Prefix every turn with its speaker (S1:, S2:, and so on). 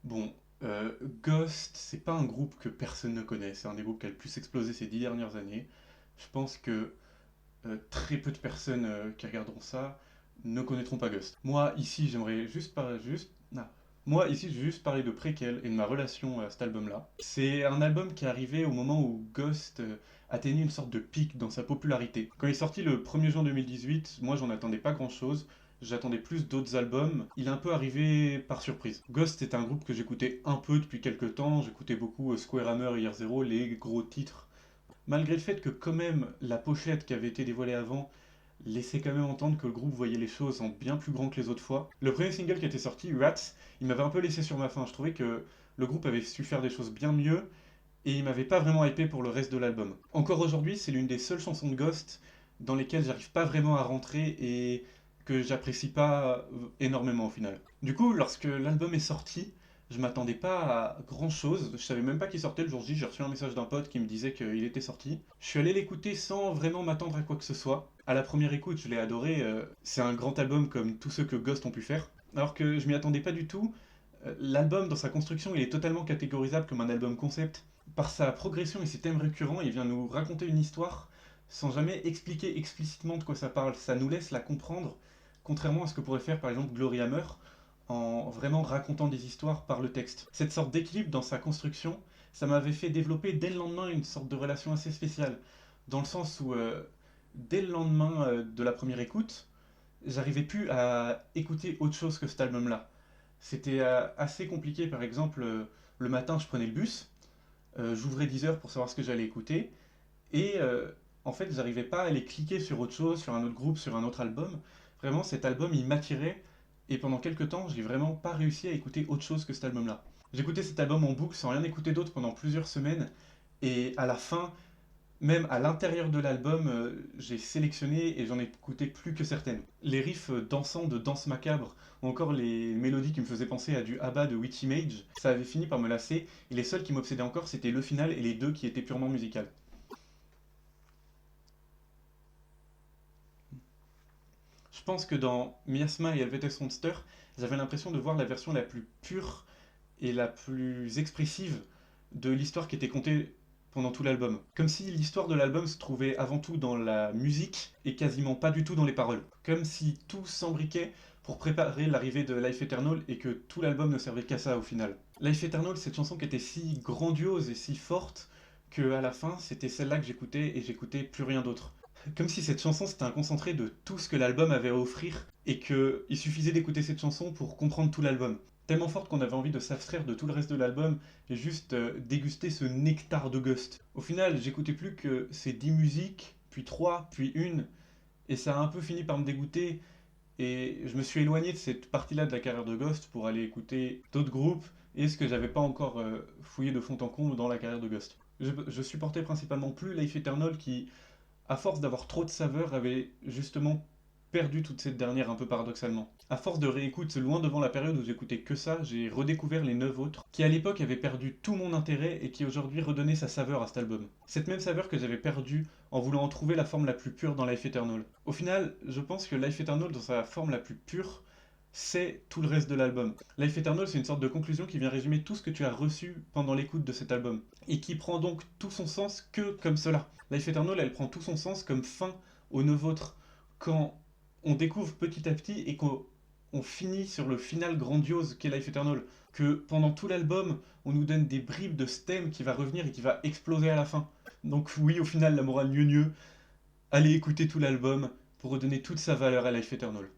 S1: Bon, Ghost, c'est pas un groupe que personne ne connaît, c'est un des groupes qui a le plus explosé ces 10 dernières années. Je pense que très peu de personnes qui regarderont ça ne connaîtront pas Ghost. Moi, ici, j'aimerais juste parler, Moi, ici, je vais juste parler de Préquel et de ma relation à cet album-là. C'est un album qui est arrivé au moment où Ghost atteignait une sorte de pic dans sa popularité. Quand il est sorti le 1er juin 2018, moi, j'en attendais pas grand-chose. J'attendais plus d'autres albums. Il est un peu arrivé par surprise. Ghost est un groupe que j'écoutais un peu depuis quelques temps. J'écoutais beaucoup Square Hammer, Year Zero, les gros titres. Malgré le fait que quand même la pochette qui avait été dévoilée avant laissait quand même entendre que le groupe voyait les choses en bien plus grand que les autres fois. Le premier single qui était sorti, Rats, il m'avait un peu laissé sur ma faim. Je trouvais que le groupe avait su faire des choses bien mieux et il m'avait pas vraiment hypé pour le reste de l'album. Encore aujourd'hui, c'est l'une des seules chansons de Ghost dans lesquelles j'arrive pas vraiment à rentrer et que j'apprécie pas énormément au final. Du coup, lorsque l'album est sorti, je m'attendais pas à grand chose. Je savais même pas qu'il sortait le jour J. J'ai reçu un message d'un pote qui me disait qu'il était sorti. Je suis allé l'écouter sans vraiment m'attendre à quoi que ce soit. À la première écoute, je l'ai adoré. C'est un grand album comme tous ceux que Ghost ont pu faire. Alors que je m'y attendais pas du tout. L'album, dans sa construction, il est totalement catégorisable comme un album concept. Par sa progression et ses thèmes récurrents, il vient nous raconter une histoire sans jamais expliquer explicitement de quoi ça parle. Ça nous laisse la comprendre, contrairement à ce que pourrait faire par exemple Glory Hammer, en vraiment racontant des histoires par le texte. Cette sorte d'équilibre dans sa construction, ça m'avait fait développer dès le lendemain une sorte de relation assez spéciale, dans le sens où dès le lendemain de la première écoute, j'arrivais plus à écouter autre chose que cet album-là. C'était assez compliqué, par exemple, le matin je prenais le bus, j'ouvrais 10 heures pour savoir ce que j'allais écouter, et en fait j'arrivais pas à aller cliquer sur autre chose, sur un autre groupe, sur un autre album. Vraiment cet album il m'attirait, et pendant quelques temps j'ai vraiment pas réussi à écouter autre chose que cet album-là. J'écoutais cet album en boucle sans rien écouter d'autre pendant plusieurs semaines, et à la fin, même à l'intérieur de l'album, j'ai sélectionné et j'en ai écouté plus que certaines. Les riffs dansants de Danse Macabre, ou encore les mélodies qui me faisaient penser à du ABBA de Witch Image, ça avait fini par me lasser, et les seuls qui m'obsédaient encore c'était le final et les deux qui étaient purement musicales. Je pense que dans Miasma et Helvetes Monster, j'avais l'impression de voir la version la plus pure et la plus expressive de l'histoire qui était contée pendant tout l'album. Comme si l'histoire de l'album se trouvait avant tout dans la musique et quasiment pas du tout dans les paroles. Comme si tout s'embriquait pour préparer l'arrivée de Life Eternal et que tout l'album ne servait qu'à ça au final. Life Eternal, cette chanson qui était si grandiose et si forte que à la fin, c'était celle-là que j'écoutais et j'écoutais plus rien d'autre. Comme si cette chanson c'était un concentré de tout ce que l'album avait à offrir et qu'il suffisait d'écouter cette chanson pour comprendre tout l'album. Tellement forte qu'on avait envie de s'abstraire de tout le reste de l'album et juste déguster ce nectar de Ghost. Au final, j'écoutais plus que ces 10 musiques, puis 3, puis une, et ça a un peu fini par me dégoûter. Et je me suis éloigné de cette partie-là de la carrière de Ghost pour aller écouter d'autres groupes et ce que j'avais pas encore fouillé de fond en comble dans la carrière de Ghost. Je supportais principalement plus Life Eternal qui, à force d'avoir trop de saveurs, avait justement perdu toute cette dernière un peu paradoxalement. À force de réécoute, loin devant la période où j'écoutais que ça, j'ai redécouvert les 9 autres, qui à l'époque avaient perdu tout mon intérêt et qui aujourd'hui redonnaient sa saveur à cet album. Cette même saveur que j'avais perdue en voulant en trouver la forme la plus pure dans Life Eternal. Au final, je pense que Life Eternal, dans sa forme la plus pure, c'est tout le reste de l'album. Life Eternal, c'est une sorte de conclusion qui vient résumer tout ce que tu as reçu pendant l'écoute de cet album, et qui prend donc tout son sens que comme cela. Life Eternal, elle prend tout son sens comme fin aux 9 autres, quand on découvre petit à petit et qu'on finit sur le final grandiose qu'est Life Eternal, que pendant tout l'album, on nous donne des bribes de stem qui va revenir et qui va exploser à la fin. Donc oui, au final, la morale gneu allez écouter tout l'album pour redonner toute sa valeur à Life Eternal.